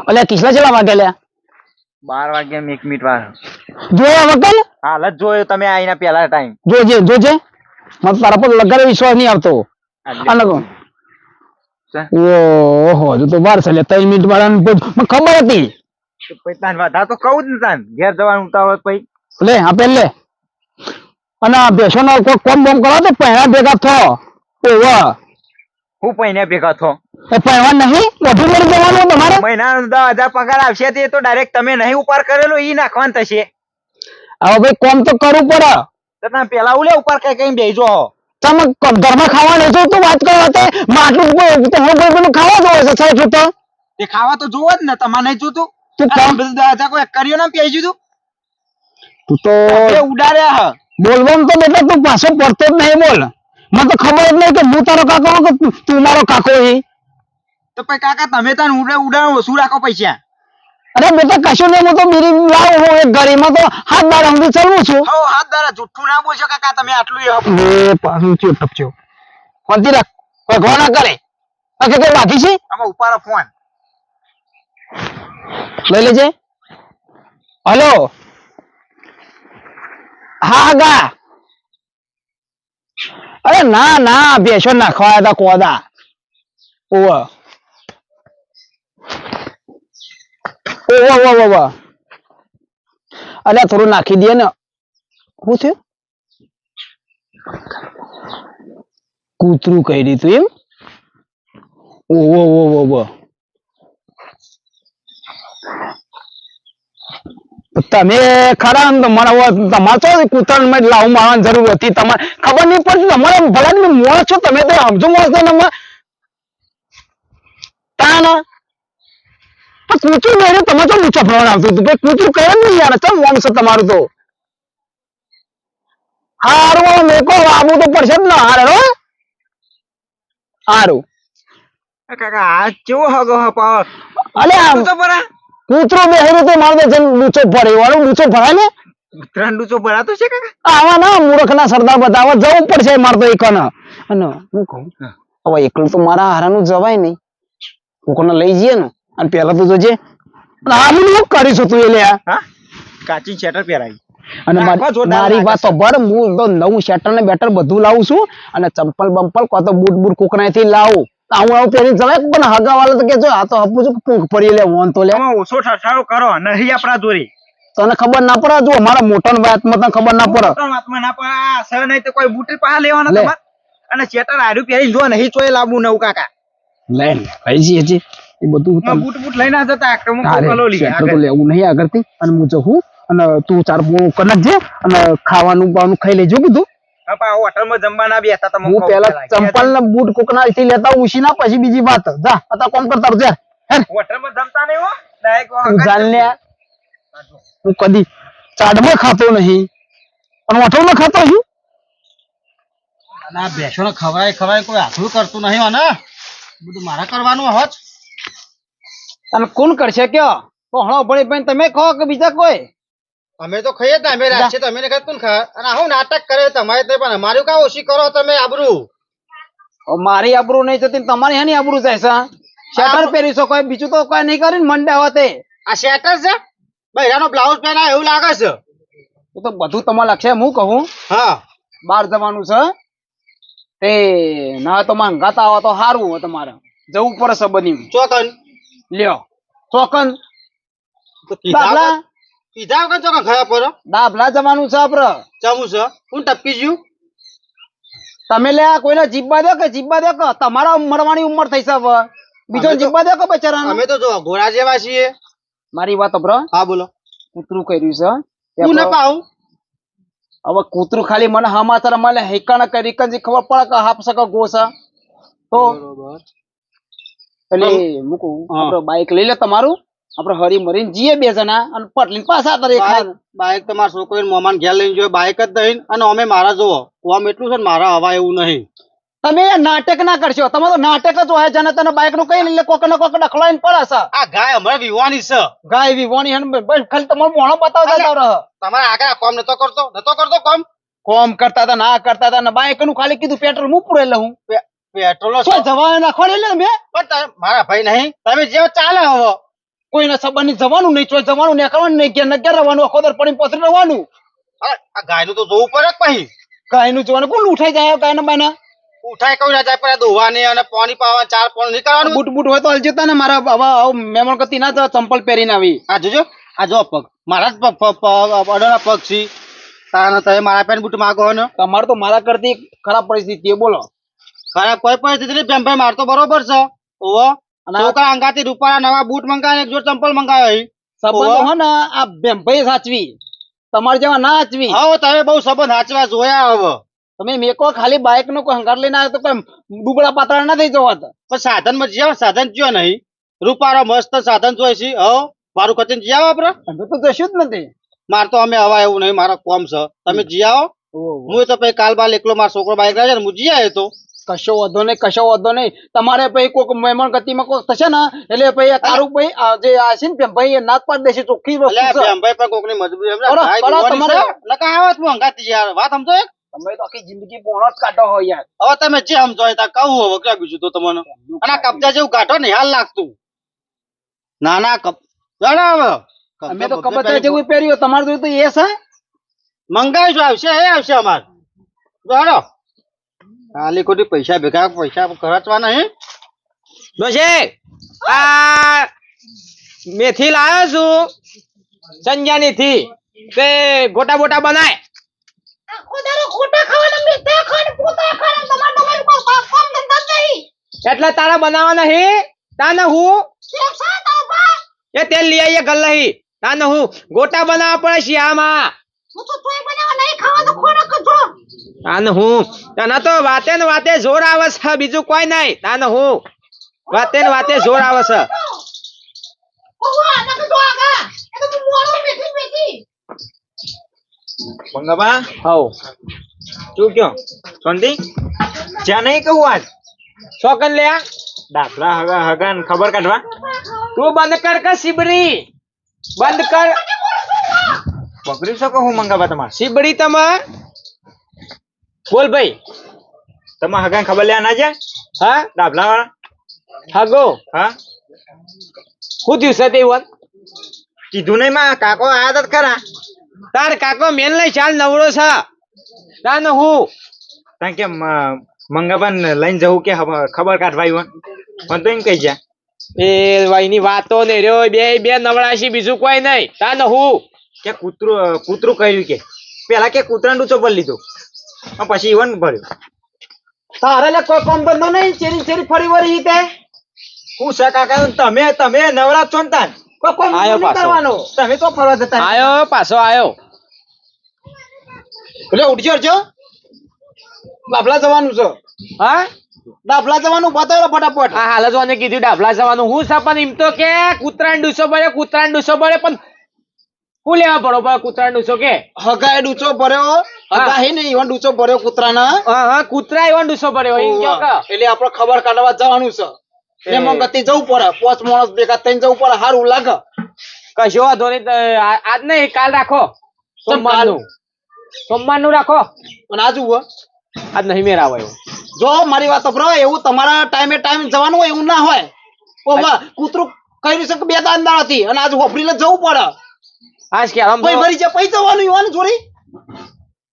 અલ્યા કિસલા ચેલા વાગે લ્યા 12 વાગ્યા 1 મિનિટ વાર જોયો વકલ હાલ જ જોયો તમે આઈના પહેલા ટાઈમ જોજે મને તારા પર લગાડે વિશ્વાસ નહીં આવતો અને ઓહો જો તો વાર છે 3 મિનિટ વાળા મને ખબર હતી પૈસા વધા તો કહું જ ને તાન ઘેર જવાનું ઉતાવળ પછી લે આપે લે અને બેસો નો કોઈ કોમ બોમ કરો તો પહેલા ભેગા થો ઓવા હું પૈને ભેગા થો એ પહેવા નહીં વધુ મળી જવાનું તમારે મહિના 10,000 પગાર આવશે તે તો ડાયરેક્ટ તમે નહીં ઉપર કરેલો ઈ નાખવાનું થશે હવે ભાઈ કોમ તો કરવું પડે તો તમે પેલા ઉલે ઉપર કઈ બેજો તમે ઘરમાં ખાવા નહીં તો વાત કરો તે માટલું તો હું કોઈ ખાવા જોવે છે સાહેબ તો તે ખાવા તો જોવો જ ને તમારે નહીં જોતું તું કામ બધું 10,000 કોઈ કર્યો ના પેઈ દીધું તું તો ઉડાડ્યા હ બોલવાનું તો બેટા તું પાછો પડતો જ નહીં બોલ મને તો ખબર જ નહીં કે હું તારો કાકો કે તું મારો કાકો હી તો પછી કાકા તમે તાન ઉડાડો શું રાખો પૈસા અરે બેટા કશું નહીં હું તો બીરી લાવ હું એક ગરીમાં તો હાથ દાડા સુધી ચલવું છું હો હાથ દાડા જુઠ્ઠું ના બોલશો કાકા તમે આટલું એ પાછું ચેપ ટપચ્યો કોનથી રાખ ભગવાન ના કરે કે કઈ બાકી છે આમાં ઉપાડો ફોન લઈ લેજે હલો હા ગા અરે ના બેસો નાખવા હતા કોદા ઓવા અરે થોડું નાખી દે ને શું થયું કૂતરું કહી દીધું એમ ઓહો તમે ખરા ને તમારે તો કૂતરા લાવું મારવાની જરૂર હતી તમારે ખબર નહીં પડતી તમારે ભલા તમે મોણ છો તમે તો સમજો મોણ છો ને તાના કૂતરું નહીં તમે તો ઊંચા ફરવાનું આવતું હતું ભાઈ કૂતરું કહે નહીં યાર ચમ મોણ છે તમારું તો હારું મેકો આવું તો પડશે જ ને હારું કાકા આ કેવો હગો હપાવ અલે આમ તો પરા કૂતરો બેહરો તો મારે જન લૂચો ભરે વાળું લૂચો ભરાય ને ત્રણ લૂચો ભરાતો છે કાકા આવા ના મૂર્ખના સરદાર બતાવવા જવું પડશે મારે તો એકને અને હું કહું હવે એકલું તો મારા હારાનું જવાય નહીં કોકને લઈ જઈએ ને અને પેલા તો જોજે આવું હું કરીશું તું એટલે હા કાચી શેટર પહેરાવી અને મારી વાત તો ભર હું તો નવું શેટર ને બેટર બધું લાવું છું અને ચંપલ બંપલ કો તો બૂટ બૂટ કોકનાથી લાવું આવું પહેરી જવાય પણ હગા વાળા તો કે જો આ તો હપું છું પૂંખ પડી લે વોન તો લે ઓછો ઠઠારો કરો નહીં આપણા જોરી તને ખબર ના પડે જો મારા મોટા વાતમાં તને ખબર ના પડે વાતમાં ના પડે આ સર નહીં તો કોઈ બૂટ પા લેવાના તમારે અને શેટર આર્યું પહેરી જો નહીં ચોય લાવવું નવું કાકા લે ભાઈ જી એ બધું બૂટ લઈને જતા હું કોકલો લઈ શેટર તો લેવું નહીં આગળથી અને હું જઉં અને તું ચાર પોણું કનકજે અને ખાવાનું બાવાનું ખાઈ લેજો કીધું હોટલમાં જમવાના બેસતા તમે હું પેલા ચંપલ ને બૂટ કોકનાથી લેતા ઉછી ના પછી બીજી વાત જા અત્યારે કોમ કરતા રહો હોટલમાં જમતા નહીં હો ડાયરેક્ટ જાણ લે હું કદી ચાડમાં ખાતો નહીં અને હોટલમાં ખાતો છું અને આ ભેંસોને ખવાય કોઈ હાથું કરતું નહીં અને બધું મારા કરવાનું હોત અને કોણ કરશે કયો પહોળો ભણી પણ તમે ખો કે બીજા કોઈ અમે તો ખાઈએ જ અમે રાખીએ તમે ને કોણ ખા અને આવું નાટક કરે તમારે નહીં પણ અમારું કા ઓછી કરો તમે આબરૂ મારી આબરૂ નહીં જતી તમારી હાની આબરૂ જાય છે શેટર પહેરીશો કોઈ બીજું તો કોઈ નહીં કરીને મંડે હોતે આ શેટર છે બૈરાનો બ્લાઉઝ પહેરાય એવું લાગે છે એ તો બધું તમારે લક્ષે હું કહું હા બહાર જવાનું છે તે ના તો માંગાતા આવો તો સારું હોય તમારે જવું પડે બની ચોકન લ્યો ચોકન તો પીધા વગર ચોકન ખાયા પર દાભલા જવાનું છે આપડે ચમુ છે હું ટપકી જ્યું તમે લે કોઈને જીભવા દો કે તમારા મરવાની ઉંમર થઈ છે હવે બીજો જીભવા દો કે બચારા અમે તો જો ઘોડા જેવા છીએ મારી વાત અભરો હા બોલો કૂતરું કર્યું છે હું ન પાઉં હવે કૂતરું ખાલી મને હમાસર મળે હેકણ કરી કંજી ખબર પડે કે હાપ સક ગોસા તો એટલે મૂકું આપણે બાઈક લઈ લે તમારું આપણે હરી મરીને જીએ બે જણા અને પટલીને પાછા તરે બાઈક તમારા છોકરી મોમાન ઘેર લઈને જોયે બાઈક જ દઈને અને અમે મારા જોવો કોમ એટલું છે ને મારા હવા એવું નહીં તમે નાટક ના કરશો તમે તો નાટક જ હોય જને તને બાઈક નું કઈ એટલે કોક ને કોક ડખલાઈને પડે છે આ ગાય હમણાં વિવાની છે ગાય વિવાની બસ ખાલી તમારો મોણો બતાવતા રહે તમારે આગળ કોમ નતો કરતો કોમ કોમ કરતા હતા ના કરતા હતા ને બાઈક નું ખાલી કીધું પેટ્રોલ હું પૂરે લઉં પેટ્રોલ શું જવા નાખવા એટલે મેં મારા ભાઈ નહીં તમે જેવો ચાલે હવે કોઈના સંબંધ જવાનું નહીં ચોય જવાનું નીકળવાનું નહીં કે નક્કી રહેવાનું આખો દર પડી પથરી રહેવાનું આ ગાયનું તો જોવું પડે કે પછી ગાય નું જોવાનું કોણ ઉઠાઈ જાય ગાય ના બાયના ઉઠાય કઈ ના જાય પણ ધોવાની અને પાણી પાવા 4 પાણી નહીં કરવાનું બૂટ બૂટ હોય તો હાલ જતા ને મારા બાબા મહેમાન કતી ના જવા ચંપલ પહેરીને આવી આ જોજો આ જો પગ મારા જ અડોના પગ છે તારા તમે મારા પેન બૂટ માગો ને તમારે તો મારા કરતી ખરાબ પરિસ્થિતિ બોલો ખરાબ કોઈ પરિસ્થિતિ નહીં ભેમ ભાઈ માર તો બરોબર છે ઓવો છોકરા અંગાથી રૂપાળા નવા બૂટ મંગાવે એક જોડ ચંપલ મંગાવે સંબંધ હો ને આ બેમ્ભાઈ સાચવી તમારે જેવા ના સાચવી હા તમે બહુ સંબંધ સાચવા જોયા હવે તમે મેકો ખાલી બાઇક નો કોઈ હંકાર લઈને આવે તો કોઈ ડુબળા પાતળા ના થઈ જવા પણ સાધન માં જ્યાં સાધન જ્યો નહીં રૂપાળો મસ્ત સાધન જોઈ છે હો મારું કચીન જ્યાં વાપરો અમે તો જશું જ નથી માર તો અમે હવા એવું નહીં મારો કોમ છે તમે જી આવો હું તો પછી કાલ બાલ એકલો મારો છોકરો બાઈક રાખે ને હું જી આવ્યો તો કશો વધો નહીં કશો વધો નહીં તમારે પછી કોઈક મહેમાન ગતિમાં કોઈક થશે ને એટલે પછી તારું ભાઈ જે આ છે ને ભાઈ નાત પાડ દેશે ચોખ્ખી વસ્તુ છે. ભાઈ પણ કોકની મજબૂરી એમ બરાબર, ભાઈ બરાબર, જોવાની તમારે- છે. નકા આવત હું હંગાતી યાર વાત સમજો એક તમે તો આખી જિંદગી બોણો જ કાઢો હોય યાર હવે તમે જે સમજો એ તા કહું હવે ક્યાં બીજું તો તમને અને આ કબજા જેવું કાઢો ને હાલ લાગતું ના ના કબ જણાવો અમે તો કબૂતર જેવું પહેર્યું તમારે જોયું તો એ છે મંગાવીશું આવશે એ આવશે અમાર જોડો ખાલી ખોટી પૈસા ભેગા પૈસા ખર્ચવા નહીં ડોશી આ મેથી લાવ્યો છું સંજાની થી તે ગોટા બોટા બનાય એટલે તારા બનાવવા નહીં તાને હું એ તેલ લઈ આવીએ ગલ નહીં તાને હું ગોટા બનાવવા પડે શિયામાં તાને હું તને તો વાતે ને વાતે જોર આવે છે બીજું કોઈ નહીં તાને હું વાતે ને વાતે જોર આવે છે મંગાબા હવ તું કયો શાંતિ જ્યાં નહીં કહું આજ શોકન લે દાખલા હગા હગા ને ખબર કાઢવા તું બંધ કર કે સિબડી બંધ કર પકડી શકો હું મંગાબા તમારે સિબડી તમે બોલ ભાઈ તમારે હગા ખબર લેવા ના જાય હા દાખલા વાળા હગો હા શું થયું છે તે વન કીધું નહીં માં કાકો આયા તા ખરા તાર કાકો મેન લઈ ચાલ નવરો છે તાને હું કારણ કે મંગાબા લઈને જવું કે ખબર કાઢવા આવ્યો મને તો એમ કહી જા એ ભાઈની વાતો ને રહ્યો બે બે નવરાશી બીજું કોઈ નહીં તાને હું કે કૂતરું કહ્યું કે પેલા કે કૂતરાનું ડૂચો પર લીધો પછી ઈવન ભર્યો તારે લે કોઈ કામ ધંધો નહીં ચેરી ચેરી ફરી વળી તે હું છે કાકા તમે નવરા છો ને તાન કોઈ કામ આયો નહીં પાછો. કરવાનો તમે તો ફરવા જતા આયો પાછો આયો એટલે ઉઠજો ઉઠજો દાફલા જવાનું છે હા દાફલા જવાનું બતાવો ફટાફટ આ હાલ જ મને કીધું ડાભલા જવાનું હું છે પણ એમ તો કે કૂતરાને ડૂસો બળે પણ હું લેવા પડો કૂતરાને ડૂસો કે હગાએ ડૂચો ભર્યો હગા હે ને ઈવન ડૂચો ભર્યો કૂતરાના હા હા કૂતરા એવા ડૂસો પડ્યો એમ કહો કે એટલે આપણે ખબર કાઢવા જવાનું છે એમાં ગતિ જવું પડે 5 માણસ ભેગા થઈને જવું પડે સારું લાગે કશો વાંધો નહીં આજ નહીં કાલ રાખો સોમવારનું રાખો અને આજુ આજ નહીં મેળ આવે એવું જો મારી વાત સાંભળો એવું તમારા ટાઈમે ટાઈમ જવાનું હોય એવું ના હોય ઓ વાહ કૂતરું કહી છે કે 2 દાંડા હતી અને આજ હોફરીને જવું પડે આજ કે આમ પછી મરી જાય પછી જવાનું ઈવન જોડી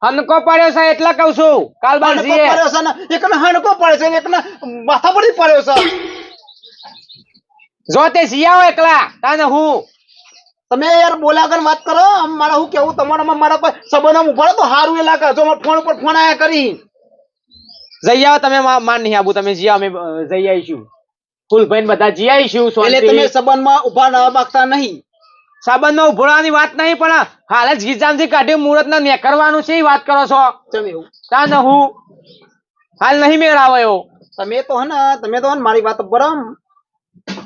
હનકો પડ્યો છે એટલે કઉ છું કાલ બાર હાડકો જઈએ પડ્યો છે ને એકને હાડકો પડે છે ને એકને માથા પડી પડ્યો છે જો તે જીયાઓ એકલા તાને હું તમે યાર બોલ્યા વગર વાત કરો મારા હું કેવું તમારામાં મારા કોઈ સંબંધ ઉભા રહો તો સારું એ લાગે જો મારા ફોન ઉપર ફોન આયા કરી જઈ આવો તમે માન નહીં આબુ તમે જી અમે જઈ આવીશું ફૂલભાઈ બધા જી આવીશું એટલે તમે સંબંધમાં ઉભા ના માગતા નહીં સાબંધમાં ઉભરાવાની વાત નહીં પણ હાલ જ ગીજામથી કાઢ્યું મુહૂર્ત ને કરવાનું છે એ વાત કરો છો ચમ એવું તાને હું હાલ નહીં મેળ આવે એવો તમે તો હે ને મારી વાત બરાબર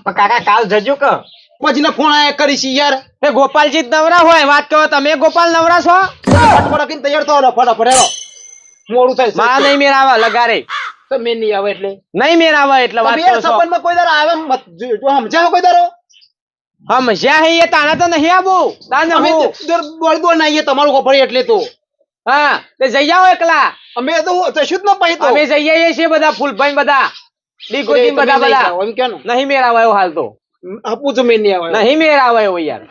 પણ કાકા કાલ જજો કે પછી ને ફોન આયા કરી છે યાર એ ગોપાલજી જ નવરા હોય વાત કરો તમે ગોપાલ નવરા છો ફટાફટ કીને તૈયાર થો ફટાફટ હેરો મોડું થાય મારા નહીં મેળ આવે લગારે તો મેં નહીં આવે એટલે નહીં મેળ આવે એટલે વાત તમે કરો યાર છો સંબંધમાં કોઈ દારો આવે મત જો સમજાવો કોઈ દારો હમ જ્યાં હે તાણા તો નહીં આબુ તાને અમે હું દોડ દોડ ના આવીએ તમારું ખબર એટલે તો હા તે જઈ આવો એકલા અમે તો જશું જ ન પછી તો અમે જઈ આવીએ છીએ બધા ફૂલભાઈ બધા ડીકોજી બધા બધા એમ ક્યાંનું નહીં મેળ આવે એવો હાલ તો આપું જમે નહીં આવે નહીં મેળ આવે એવો યાર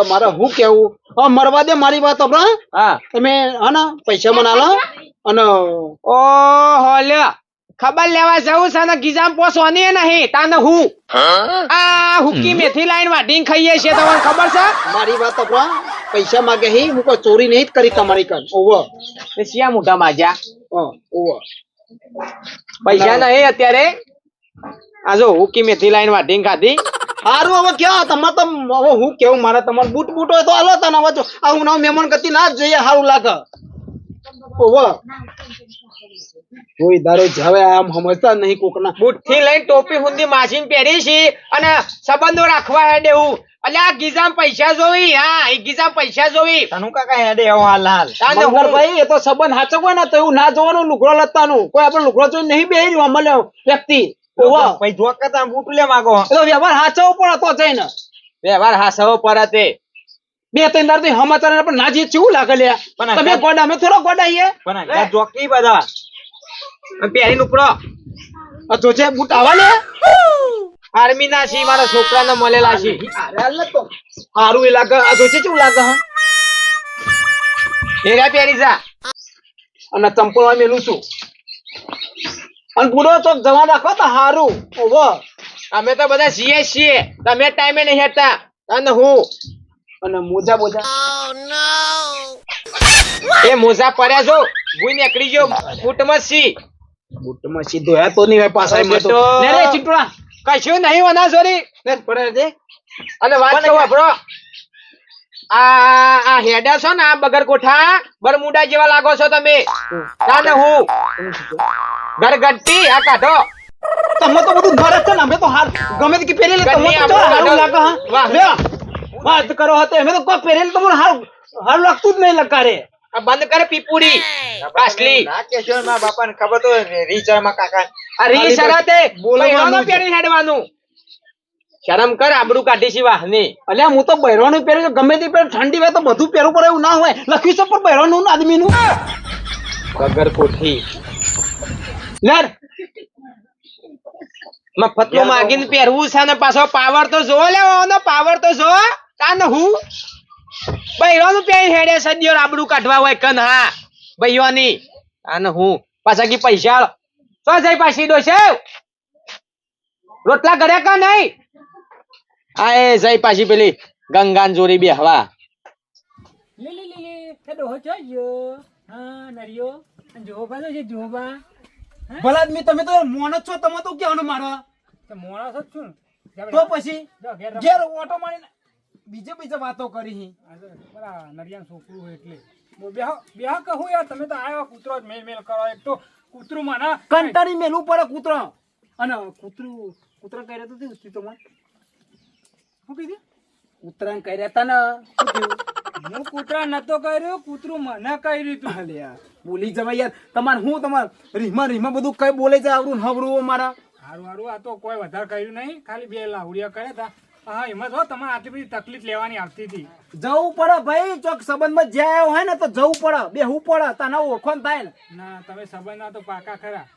મારે હું કેવું હા મરવા દે મારી વાત હમણાં હા તમે હા ને પૈસા મને આલો અને ઓહો લ્યો ખબર લેવા જવું છે ને ગીજામ પોસવાની નહીં તાને હું આ હુકી મેથી લાઈન વાઢીને ખાઈએ છીએ તમને ખબર છે મારી વાત હમણાં પૈસા માગે હી હું કોઈ ચોરી નહીં જ કરી તમારી કાન ઓવર તે શિયા મોટા માજ્યા ઓવર પૈસા નહીં અત્યારે આ જો હુકી મેથી લાઈન વાઢીને ખાધી હારું હવે ક્યાં તમારે તો હવે હું કેવું મારે તમારે બૂટ બૂટ હોય તો હાલો તને હવે આ હું મહેમાન ગતિ ના જ જોઈએ સારું લાગે ઓવર કોઈ દારો જાવે આમ સમજતા નહીં કોકના બુટ થી લઈને ટોપી હુંદી માસીને પહેરી છે અને સંબંધો રાખવા હે દેવું એટલે આ ગીજામ પૈસા જોવી હા એ ગીજામ પૈસા જોવી તનુ કાકા હેડે એવો હાલ હાલ તાને હું ભાઈ એ તો સંબંધ હાચકવો ને તો એવું ના જોવાનું લુગડો લત્તાનું કોઈ આપણે લુગડો જોઈને નહીં બેહી રહ્યું અમલ વ્યક્તિ ઓવર પછી જોક કરતા બૂટ લે માગો એ તો વ્યવહાર હાચવો પડે તો જઈને વ્યવહાર હાસવો પરતે બે ત્રણ દાર થી સમાચાર આપણે ના જઈએ કેવું લાગે લ્યા પણ તમે ગોડા અમે થોડો ગોડા છીએ પણ જોક કી બધા પહેરીને ઉપડો આ જોજે બૂટ આવા લે આર્મી ના છી મારા છોકરાને મળેલા છે હારું એ લાગે આ જોજે કેવું લાગે હા એરા પહેરી જા અને ચંપલ મેલું છું અને બુડો ચોક જવા રાખો તો હારું ઓવર અમે તો બધા છીએ તમે ટાઈમે નહીં હેતા અને હું અને મોજા બોજા એ મોજા પડ્યા છો ભૂઈ નીકળી ગયો બૂટમાં સી બૂટમાં સીધો હે તો નહીં હોય પાછા એમાં તો બેટો. લે રે ચીંટુડા કશું નહીં વના સોરી લે પડે દે અને વાત કહું આપણો આ હેડા છો ને આ બગર કોઠા બરમુડા જેવા લાગો છો તમે ના ને હું ઘરગટ્ટી આ કાઢો તમે તો બધું ઘર જ છે ને અમે તો હાલ ગમે તે પહેરી લે તમે તો હારું લાગે હા વાહ. લે વાત કરો હતો અમે તો કોઈ પહેરેલ તમને હારું લાગતું જ નહીં લકારે આ બંધ કરે પીપુડી પાસલી ના કેશો મારા બાપાને ખબર તો રીચર માં કાકા આ રી શરતે બોલવાનું બોલવાનું પહેરી હેડવાનું શરમ કર આબરૂ કાઢી છે વાહની અલ્યા હું તો બહેરવાનું પહેર્યું છું, ગમે તે પહેરું ઠંડી હોય તો બધું પહેરવું પડે એવું ના હોય લખ્યું છે પણ બહેરવાનું આદમીનું બગર કોઠી લે મફતનું માગીને પહેરવું છે ને પાછો પાવર તો જો લેવાનો પાવર તો જો તાન હું બૈરોનું પહેરી હેડે સદ્યો આબરૂ કાઢવા હોય કન હા બૈયોની તાન હું પાછા કી પૈસા તો જઈ પાછી ડોસે રોટલા કર્યા કા નહીં આ એ જઈ પાછી પેલી ગંગાન જોરી બે હવા ભલા આદમી તમે તો મોણ જ છો તમે તો કહેવાનું મારવા તો પછી ઘેર ઓટો મારીને બીજે વાતો કરી કંટાળી મેલું પડે કૂતરો અને કૂતરા કર્યા તો શું તમારે શું કીધું કૂતરા કર્યા તા ને હું કૂતરા નતો કર્યો કૂતરું મને કર્યું તું અલ્યા બોલી જવાય યાર તમારે હું તમારે રીમાં બધું કઈ બોલે છે આવડું હવડું મારા હારું હારું આ તો કોઈ વધારે કર્યું નહીં ખાલી બે લાવડિયા કર્યા હતા હા એમાં તો તમારે આટલી બધી તકલીફ લેવાની આવતી હતી જવું પડે ભાઈ ચોક સંબંધમાં જ્યાં હોય ને તો જવું પડે બેહવું પડે તને ઓળખોન થાય ને ના તમે સંબંધના તો પાકા ખરા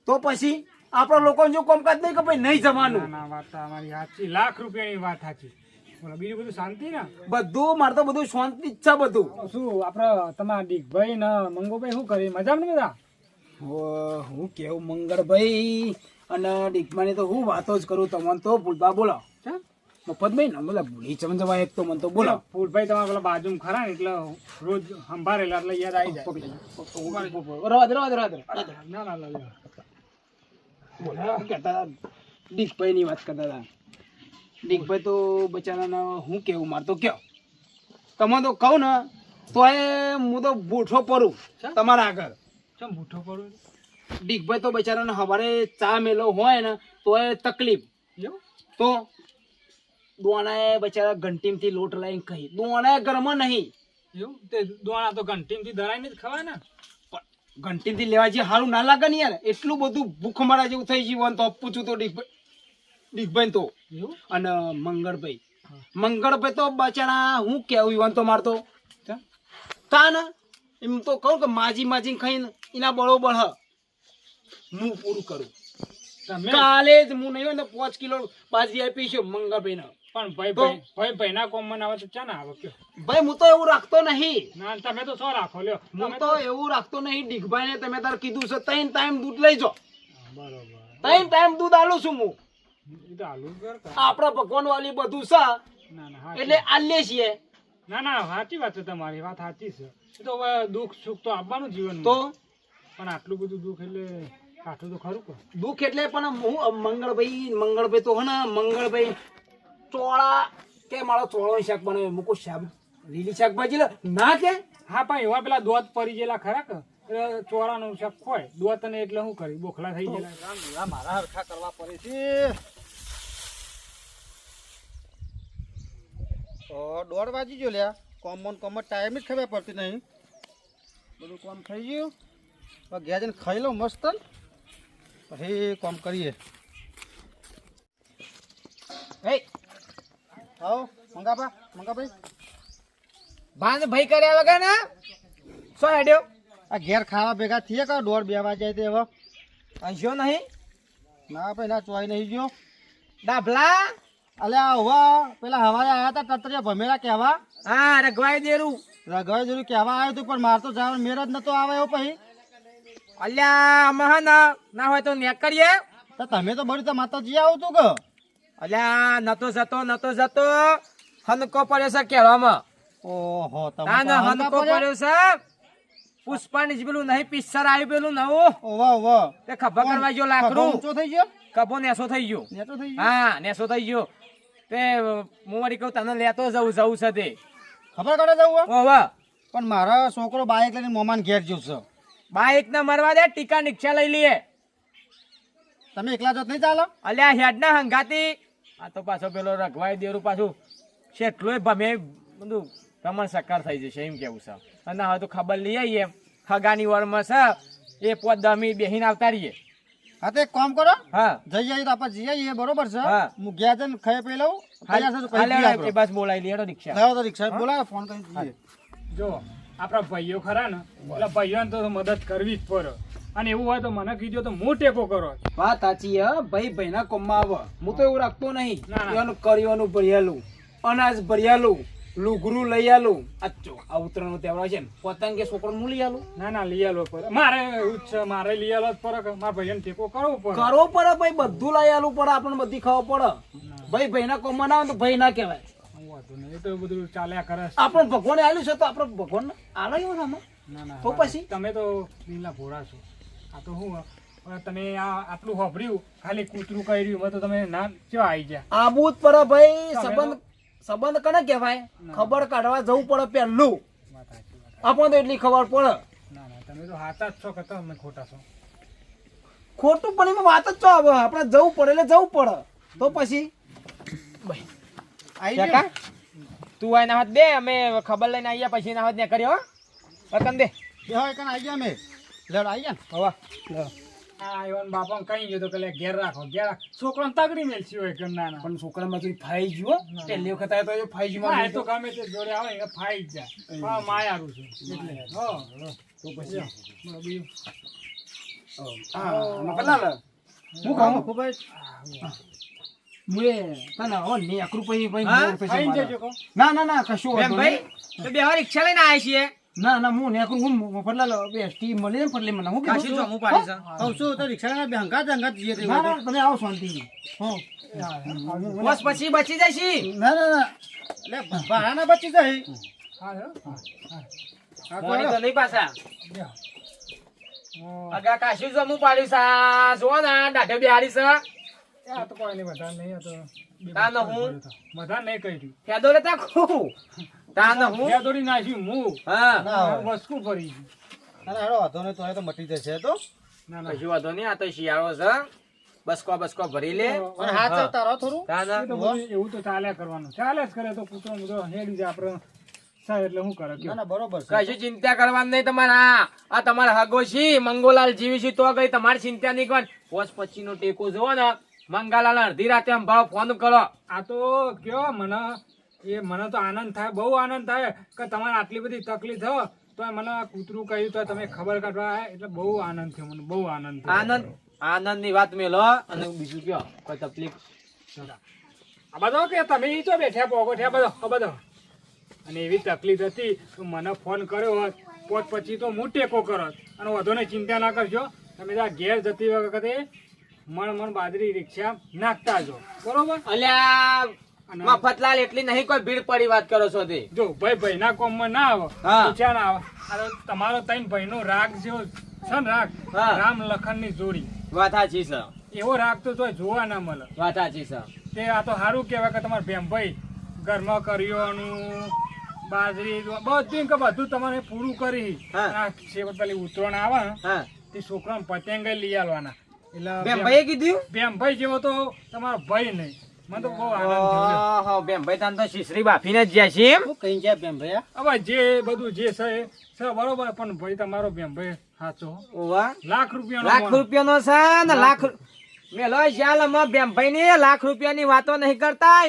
તો પછી આપણા લોકો જો કામકાજ નહીં કે ભાઈ નહીં ના જવાનું ના વાત તો અમારી સાચી લાખ રૂપિયાની વાત સાચી બોલો બીજું બધું શાંતિ ને બધું મારે તો બધું શાંતિ જ છે બધું શું આપડે તમારા દીકભાઈ ને મંગોભાઈ શું કરી મજા ને બધા હું કેવું મંગળભાઈ અને ડીકમાની તો હું વાતો જ કરું તમને તો ભૂલવા બોલો મફતભાઈ ને બોલા ભૂલી ચમન જવાય એક તો મને તો બોલો ફૂલભાઈ તમારા પેલા બાજુમાં ખરા ને એટલે રોજ સંભાળેલા એટલે યાદ આવી જાય રવા દે ના ના ના કહેતા ડીકભાઈ ની વાત કરતા હતા ડીકભાઈ તો બચારાને હું કેવું મારે તો કયો તમે તો કહું ને તો એ હું તો બૂઠો પડું તમારા આગળ ચમ બૂઠો પડું ડીકભાઈ તો બચારાને સવારે ચા મેલો હોય ને તો એ તકલીફ એવું તો દોણાએ બચારા ઘંટીમથી લોટ લાવીને કહી દોણાએ ઘરમાં નહીં એવું તે દોણા તો ઘંટીમથી ધરાઈને જ ખવાય ને ઘંટીમથી લેવા જે સારું ના લાગે ને યાર એટલું બધું ભૂખ મારા જેવું થઈ ગયું તો પૂછું તો ડીકભાઈ તો એવું અને મંગળભાઈ તો બચારા હું કેવું ઈવન તો મારતો તા ને એમ તો કહું કે માજી ખાઈને એના બરોબર હ હું પૂરું કરું તમે કાલે જ હું નહીં હોય ને 5 કિલો બાજી આપી છે મંગાભાઈ ને પણ ભાઈ ના કોમ માં આવે તો ચા ના આવે કયો ભાઈ હું તો એવું રાખતો નહીં ના તમે તો શું રાખો લ્યો હું તો એવું રાખતો નહીં ડીગભાઈ ને તમે તાર કીધું છે 3 ટાઈમ દૂધ લઈ જાઓ બરોબર 3 ટાઈમ દૂધ આલું છું હું એ તો હાલું જ કરતા આપણા ભગવાન વાળી બધું છે ના ના એટલે આલીએ છીએ ના સાચી વાત છે તમારી વાત સાચી છે એ તો હવે દુઃખ સુખ તો આવવાનું જીવન તો પણ આટલું બધું દુઃખ એટલે કાઠું તો ખરું કે દુઃખ એટલે પણ હું મંગળભાઈ તો હે ને મંગળભાઈ ચોળા કે મારો ચોળો શાક બનાવે મૂકો શાક લીલી શાકભાજી લે ના કે હા પણ એવા પેલા દોત પડી ગયેલા ખરા કે ચોરાનું શાક ખોય દોત ને એટલે શું કરી બોખલા થઈ ગયેલા મારા હરખા કરવા પડે છે તો 1:30 વાગી ગયો લ્યા કોમ ટાઈમ જ ખબર પડતી નહીં બધું કામ થઈ ગયું તો ઘેર જઈને ખાઈ લઉં મસ્ત પછી કામ કરીએ આવો મંગાભાઈ ભાન ભાઈ કર્યા વગર ને શું હેડ્યો આ ઘેર ખાવા ભેગા થઈએ કા 1:30-2 વાગ્યા તે હવે અંશો નહીં ના ભાઈ ના ચોઈ નહીં ગયો ડાભલા અલ્યા હોવા પેલા હવારે આવ્યા હતા તત્રિયા ભમેરા કહેવા હા રઘવાઈ દેરું રઘવાઈ જરૂર કહેવા આવ્યો હતું પણ માર તો જવાનું મેર જ નતો આવે એવો પછી અલ્યા અમે હે ના હોય તો નેક કરીએ તો તમે તો બળી તો માતાજી આવું તું કે અલ્યા નતો જતો હનકો પડ્યો છે કેળવામાં ઓહો ના ના હનકો પડ્યો છે પુષ્પાની જ પેલું નહીં પિક્ચર આવ્યું પેલું નવું વાહ તે ખભા કરવા ગયો લાકડું ઊંચો થઈ ગયો કપો નેસો થઈ ગયો નેતો થઈ ગયો હા નેસો થઈ ગયો તે હું વળી કહું તને લેતો જવું છે તે ખબર કાઢે જવું ઓવા પણ મારા છોકરો બાઈક લઈને મોમાન ઘેર જ્યો છે બાઈક ને મરવા દે ટીકા રિક્ષા લઈ લઈએ તમે એકલા જત નહીં ચાલો અલ્યા હેડ ના હંગાતી આ તો પાછો પેલો રઘવાઈ દેરું પાછું શેટલોય ભમે બધું પ્રમાણ સકાર થઈ જશે એમ કેવું છે અને હવે તો ખબર લઈ આવીએ ખગાની વરમાં છે એ 5-10 મિનિટ બેહીને આવતા રહીએ હા તો એક કામ કરો હા જઈ આવીએ તો આપણે જઈ આવીએ બરોબર છે હા. હું ઘેર જઈને ખાઈ પી લઉં તૈયાર થતું પછી હાલે જઈએ એ બસ બોલાવી લઈએ હેડો રિક્ષા લાવો તો રિક્ષા બોલાવો ફોન કરી જઈએ જો આપણા ભાઈઓ ખરા ને એટલે ભાઈઓને તો મદદ કરવી જ પડે અને એવું હોય તો મને કીધું તો હું ટેકો કરો વાત સાચી હે ભાઈ ના કોમમાં આવે હું તો એવું રાખતો નહીં ના, ના. એનું કરિયાનું ભરિયાલું અનાજ ભરિયાલું લુગરું લઈ આલું અચ્ચો આ ઉત્તરાયણનો તહેવાર છે ને પતંગ કે છોકરો હું લઈ આલું ના લઈ આલો પડે મારે એવું જ છે મારે લઈ આલો જ પડે કે મારા ભાઈઓને ટેકો કરવો પડે કરવો પડે ભાઈ બધું લઈ આલું પડે આપણને બધી ખાવા પડે ભાઈ ના કોમમાં ના આવે તો ભાઈ ના કહેવાય વાંધો નહીં, એ તો બધું ચાલ્યા કરે છે. આપણે ભગવાને આલ્યું છે તો આપણે ભગવાન આલો એવું ને ના તો પછી? તમે તો દિલના ભોળા છો આ તો શું હવે તમે આ આટલું હોભર્યું ખાલી કૂતરું કર્યું એમાં તો તમે ના કેવા આવી ગયા આબુ જ પડે ભાઈ તમે સંબંધ કને કહેવાય ખબર કાઢવા જવું પડે પહેલું વાત સાચી વાત. આપણને તો એટલી ખબર પડે ના તમે તો હાથા જ છો કે તમે ખોટા છો ખોટું પણ એમાં વાત જ છો હવે આપણે જવું પડે એટલે જવું પડે તો પછી આવી કાકા તું આય ના હોત બે અમે ખબર લઈને આવીએ પછી ના હોત ને કર્યો વતન દે ગયો આવી ગયા અમે લેડ આવી ગયા હવા આ આવ્યો બાપા કઈ ગયો તો કે લે ઘેર રાખો ઘેર રાખ છોકરાને તગડી મેલસી હોય કે ના પણ છોકરામાં તો ફાઈ ગયો પહેલી વખત આવ્યો તો એ ફાઈ ના, એ તો ગયો ગમે તે જોડે આવે એ ફાઈ જ જાય હા માયારું છે એટલે હા તો પછી બીજું હા પેલા લે હું ખાઉં ખૂબ જ મુએ તને હો ને એકરું પછી હા? ખાઈ જજો કહો. ના કશું એમ વાંધો ભાઈ નહીં. તો બે વાર રિક્ષા લઈને આવ્યા છીએ ના હું નેકરું હું ફટલા બે ટીમ મળી ને ફટલે મને હું કાશી કીધું જમું પાડી છે કહું છું તો રિક્ષા બે હંગાત જઈએ તે ના તમે આવો શાંતિ હો બસ પછી બચી જશી ના એટલે ભાડાના બચી જાય હા હા મોની તો નહીં પાછા બેહો. અગા કાશી જમું પાડ્યું છે આ જો ને દાઢે બિહારી છે આ તો કોઈ નહીં વધારે નહીં આ તો બે તાન બચ્ચા હું? પડ્યો તો. વધારે નહીં કર્યું ફેદો રે તાખું તાન હું બે દોડી નાખ્યું હું હા ના વસ્તુ ભરી ગયું. અરે હેડો વાંધો નહીં તો એ તો મટી જશે તો ના કશું વાંધો નહીં આ તો શિયાળો છે બસકો ભરી લે અને હાથ ચડતા રહો થોડું તાન એ તો બધું એવું તો ચાલ્યા કરવાનું ચાલે જ કરે તો કૂતરો મુતરો હેડી જાય આપણે સાહેબ એટલે શું કરે ના કયો? ના બરોબર છે કશું ચિંતા કરવાની નહીં તમારા આ તમારા હગોશી મંગોલાલ જીવી છે તો ગઈ તમારી ચિંતા નહીં કરવાની પોચ પછી નો ટેકો જોવો ને મંગાલાલ અડધી રાતે આમ ભાવ ફોન કરો આ તો કયો મને તો આનંદ થાય બહુ આનંદ થાય કે તમારે આટલી બધી તકલીફ હોય તો મને આ કૂતરું કહ્યું તો તમે ખબર કાઢવા આયા એટલે બહુ આનંદ થયો મને બહુ આનંદ થયો. આનંદ ની વાત મેલો અને બીજું કયો કોઈ તકલીફ આ બધો કે તમે ઈ તો બેઠા પોગો થયા બધો આ બધો અને એવી તકલીફ હતી તો મને ફોન કર્યો હોત પોત પછી તો હું ટેકો કરત અને વધોને ચિંતા ના કરજો તમે ત્યાં ઘેર જતી વખતે મણ બાજરી રિક્ષા નાખતા જો બરોબર. અલ્યા મફતલાલ એટલી નહીં કોઈ ભીડ પડી વાત કરો છો તે જો ભાઈ ના કોમમાં ના આવે હા. ઊંચા ના આવે અને તમારો ત્રણ ભાઈનો રાગ જેવો છે ને રાગ હા. રામ લખન ની જોડી વાત સાચી છે એવો રાગ તો તોય જોવા ના મળે. વાત સાચી છે તે આ તો સારું કહેવાય કે તમારા ભેમભાઈ ઘરમાં કરિયોનું બાજરી બધું કે બધું તમારે પૂરું કરી હા. આ છેવટ પેલી ઉતરણ આવે ને હા તે છોકરાને પતંગ લઈ આવવાના એટલે બેન ભાઈએ કીધું ભેમભાઈ જેવો તો તમારો ભાઈ નહીં મને તો બહુ આનંદ થયો. ઓહો બેન ભાઈ તાન તો શીશરી બાફીને જ જ્યાં છે એમ શું કઈ જાય બેન ભાઈ હવે જે બધું જે છે એ છે બરોબર પણ ભાઈ તમારો ભેમભાઈ સાચો ઓવા લાખ રૂપિયાનો લાખ મોણ. રૂપિયાનો છે ને લાખ મેલો શાલ અમે બેન ભાઈ ની લાખ રૂપિયાની વાતો નહીં કરતા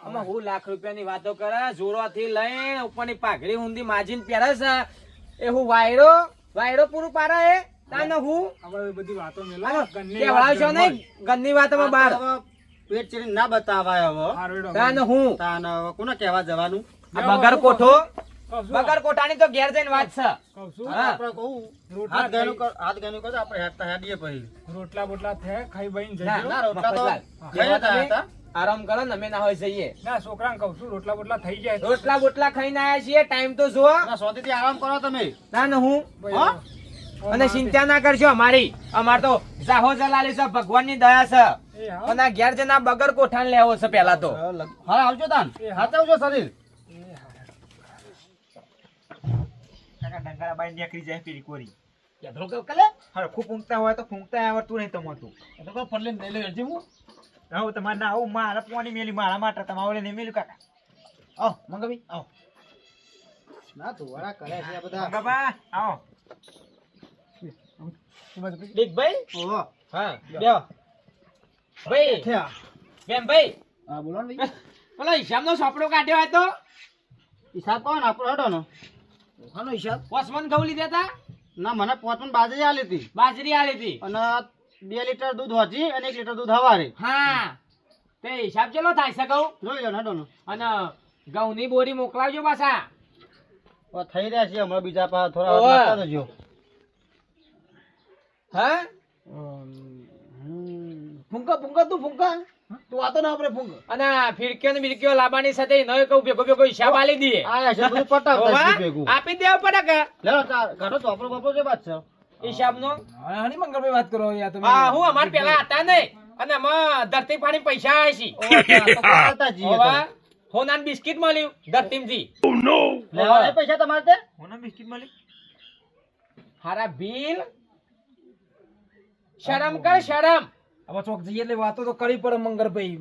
અમે હું લાખ રૂપિયાની વાતો કરે જોરો થી લઈને ઉપરની પાઘડી ઊંધી માજીને પહેરે છે એ હું વાયડો પૂરું પાડે એ તાને હું હવે બધી વાતો મેલો ઘરની કેવડાવશો નહીં ગંદી વાતોમાં બહાર પેટ ચીરી ના બતાવાય હવે હારું તાને હું તાન હવે કોને કહેવા જવાનું આ બગર કોઠો કહું છું, બગર કોઠાની તો ઘેર જઈને વાત છે કહું છું, હા. આપણે કહું રોટલા હાથ ગાયનું કર હાથ ગાયનું કર આપણે હેડતા હેડીએ પછી રોટલા બોટલા થયા ખાઈ બહીને ના, જજો ના રોટલા તો મફતલાલ. ખાઈ જતા હતા આરામ કરો ને અમે ના હોય જઈએ ના છોકરાને કહું છું રોટલા બોટલા થઈ જાય તો રોટલા બોટલા ખાઈને આયા છીએ ટાઈમ તો જુઓ ના શાંતિથી આરામ કરો તમે ના ને હું ભાઈ, હા? અને ચિંતા ના કરશો અમારી અમાર તો જાહો જલાલી છે ભગવાનની દયા છે એ હા. પણ આ ઘેર જઈને આ બગર કોઠાણ લેવો છે પેલા તો હા આવજો તાન એ હા. હાથ આવજો શરીર કાકા ડંગારા બાઈ નીકળી જાય પેલી કોરી યાદરો કર કલે હા ખૂબ ઊંઘતા હોય તો ઊંઘતા આવડતું નહીં તમાતું તો કો ફરલે નહીં લે હજી હું આવું તમારે ના આવું મારા પોની મેલી મારા માટે તમારે નહીં મેલ્યું કાકા આવો મંગાવી આવો ના તું વાળા કરે છે આ બધા મંગાબા આવો બિગ ભાઈ ઓહો હા બેહો ભાઈ થયા બેન ભાઈ હા બોલો ને ભાઈ પેલો હિસાબનો સોપડો કાઢ્યો હોય તો હિસાબ કોણ આપણો હડો નો હાનો હિસાબ વસમન ઘઉં લીધા તા ના મને પોતમાં બાજરી આલી હતી બાજરી આલી હતી અને 2 લીટર દૂધ હોજી અને 1 લીટર દૂધ હવારે હા તે હિસાબ ચેલો થાય છે ઘઉં જોઈ લો ને હડો નો અને ઘઉંની બોરી મોકલાવજો પાછા થઈ રહ્યા છે હમણાં બીજા પા થોડા ઓવે. વાર નાખતા જજો હા ફૂંકા તું ફૂંકા તું વાતો ના આપણે ફૂંક અને ફિરકીઓ ને બિરકીઓ લાવવાની સાથે નવે કહું ભેગો હિસાબ આલી દઈએ આયા છે બધું પટાવતા હોવા? જ ભેગું આપી દેવા પડે કે લેવો ઘાટો તો આપણો બાપરો જે વાત છે હિસાબ નો હની મંગળભાઈ વાત કરો યાર તમે હા હું અમાર પેલા હતા નહીં અને અમે ધરતી પાણી પૈસા આવ્યા છે ઓવે, ત્યાં તો પટાવતા જઈએ તો. હોવા? હોનાન બિસ્કિટ મળ્યું ધરતીમથી લેવા નહીં પૈસા તમારે તે હોના બિસ્કિટ મળી હારા ભીલ શરમ કર શરમ હવે ચોક જઈએ એટલે વાતો તો કરી પડે મંગળભાઈ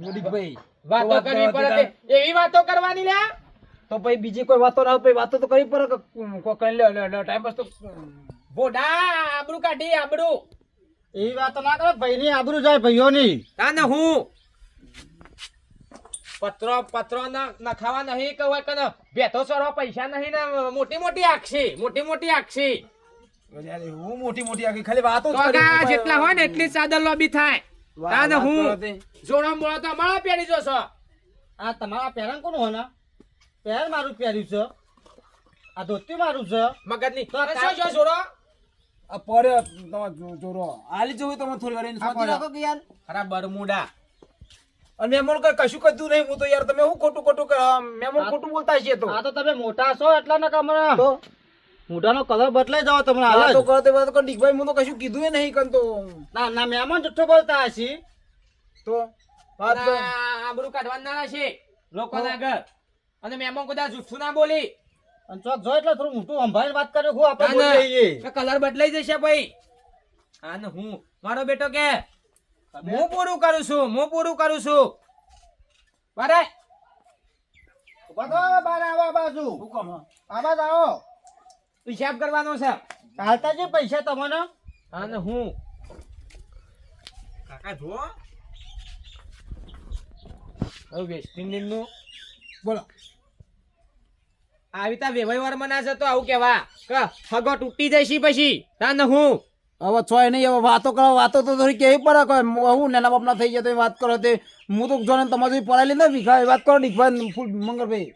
મોદીભાઈ વાતો કરવી પડે તે. એવી વાતો કરવાની લે તો ભાઈ બીજી કોઈ વાતો ના હોય વાતો તો કરવી પડે કે કોઈ કરી લે ટાઈમ પાસ તો બોડા આબરૂ કાઢી આબરૂ એવી વાતો ના કરો ભાઈ ની આબરૂ જાય ભાઈઓની તાને હું પત્રો નખાવા નહીં કે હોય કે ભેતો ચરવા પૈસા નહીં ને મોટી આખી હું મોટી આખી ખાલી વાતો તો આ જેટલા હોય ને એટલી ચાદર લોબી થાય તાને હું જોડો મોળો તો અમારા પહેરી જોશો આ તમારા પહેરણ કોનું હોના પહેર મારું પહેર્યું છે આ ધોતી મારું છે મગજની તો અને શું જોડો પડે તમારે જોરો આલી જવું તમે થોડી વાર આ શાંતિ પડે. રાખો કે યાર ખરા બરમુડા અને મેમોન કશું કીધું નહીં હું તો યાર તમે હું ખોટું મેમોન ખોટું બોલતા છીએ તો આ તો તમે મોટા છો એટલા ના કમરા મોઢાનો કલર બદલાઈ જાવ તમને હાલ તો જ. કરતે તો ડીકભાઈ હું તો કશું કીધું એ નહીં કન તો ના ના મહેમાન જુઠ્ઠો બોલતા હશી તો વાત તો આબરૂ કાઢવા ના છે લોકોના આગળ અને મેમો કદાચ જુઠ્ઠું ના બોલી અને ચોક જો એટલે થોડું મોટું સંભાળીને વાત કર્યો હું આપણે બોલી લઈએ કલર બદલાઈ જશે ભાઈ અને હું મારો બેટો કે હું પૂરું કરું છું બરે બધો બાર આવો બાજુ હુકમ આવાજ આવો હિસાબ કરવાનો છે હાલતા જે પૈસા તમને અને હું કાકા જો હવે વેસ્ટ ઇન્ડિયન નું બોલો આવી તા વેવાઈ વાર મના છે તો આવું કેવા કે હગો તૂટી જઈશી પછી તાન હું હવે છોય નહીં હવે વાતો કરો વાતો તો થોડી કેવી પડે કોઈ હું નાના બાપના થઈ ગયા તો વાત કરો તે હું તો જોને તમારી પડાયેલી ને ભીખા વાત કરો દીકભાઈ મંગળભાઈ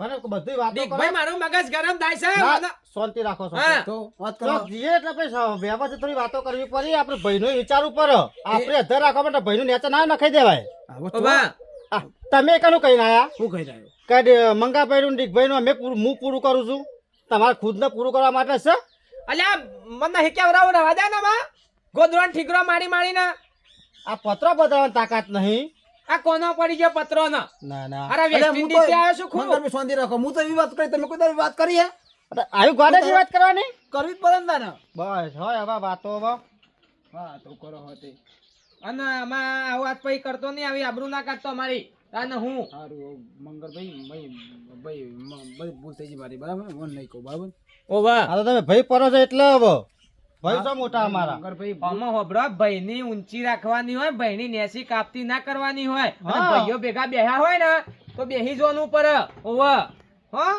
મને બધી વાતો કરો. ભાઈ મારું મગજ ગરમ થાય છે ના, મને- શાંતિ રાખો હા. શાંતિ. તો વાત તો કરો જીએ એટલે પછી વ્યવસ્થિત થોડી વાતો કરવી પડી. આપણે ભાઈનું વિચારવું પડે. આપણે અધર રાખવા માટે ભાઈનું નેચે ના નખાઈ દેવાય. હવે ઓ બા, આ, તમે કનું કહીને આયા શું કહી રહ્યો કે મંગાભાઈનું દીકભાઈનું અમે હું પૂરું કરું છું. તમારે ખુદને પૂરું કરવા માટે છે. અલ્યા મને હિક્યા રવા દે ને બા ગોદરોન ઠીકરો મારી મારીને આ પત્રો બદલવાની તાકાત નહીં. આ કોનો પડી ગયો પત્રો ન ના ના અરે વેસ્ટ ઇન્ડિઝ થી આવ્યો છું ખૂબ મંગળભાઈ શાંતિ રાખો હું તો એવી વાત કરી તમે કોઈ દાડી વાત કરી હે આવી ગોડાની વાત કરવાની કરવી જ પડે ને તાને બસ હોય હવે વાતો હવે. હા તો કરો હતી અને આમાં આવું વાત પછી કરતો નહીં આવી આબરૂ ના કાઢતો મારી અને હું સારું મંગળભાઈ ભાઈ ભૂલ થઈ ગઈ મારી બરાબર મને નહીં કહું બરાબર ઓ વાહ આ તો તમે ભાઈ પરો છો એટલે હવે ભાઈ છો મોટા અમારા. મંગળભાઈ આમાં હોબળો ભાઈની ઊંચી રાખવાની હોય ભાઈની નેસી કાપતી ના કરવાની હોય અને હા. ભાઈઓ ભેગા બેહ્યા હોય ને તો બેહી જવાનું પર ઓવા હો હા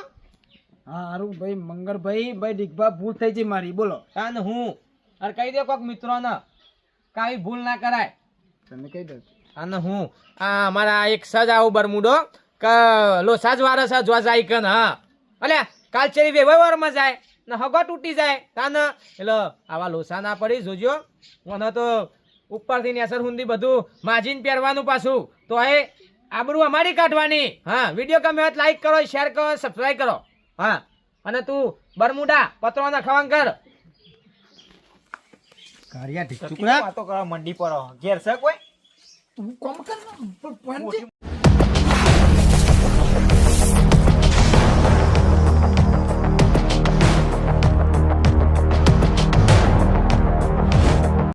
સારું ભાઈ મંગળભાઈ ભાઈ દીકભા ભૂલ થઈ ગઈ મારી બોલો અને હું અરે કહી દે કોક મિત્રોને કાઈ ભૂલ ના કરાય તમે કહી દો અને હું આ અમારા એક સજ આવું બરમુડો કે લો સાજ વારસ જોવા જાય કન હા અલ્યા કાલ ચેરી વેવારમાં જાય ને હગો તૂટી જાય તાન એટલે આવા લોસા ના પડી જોજો મને તો ઉપરથી નેસર હુંદી બધું માજીને પહેરવાનું પાછું તો એ આબરૂ અમારી કાઢવાની હા વિડીયો ગમે હોય લાઈક કરો શેર કરો સબસ્ક્રાઇબ કરો હા અને તું બરમુડા પત્રો ના ખવાન કર કારિયા ઢીક ટુકડા વાતો કરવા મંડી પર ઘેર છે કોઈ તું કોમ કર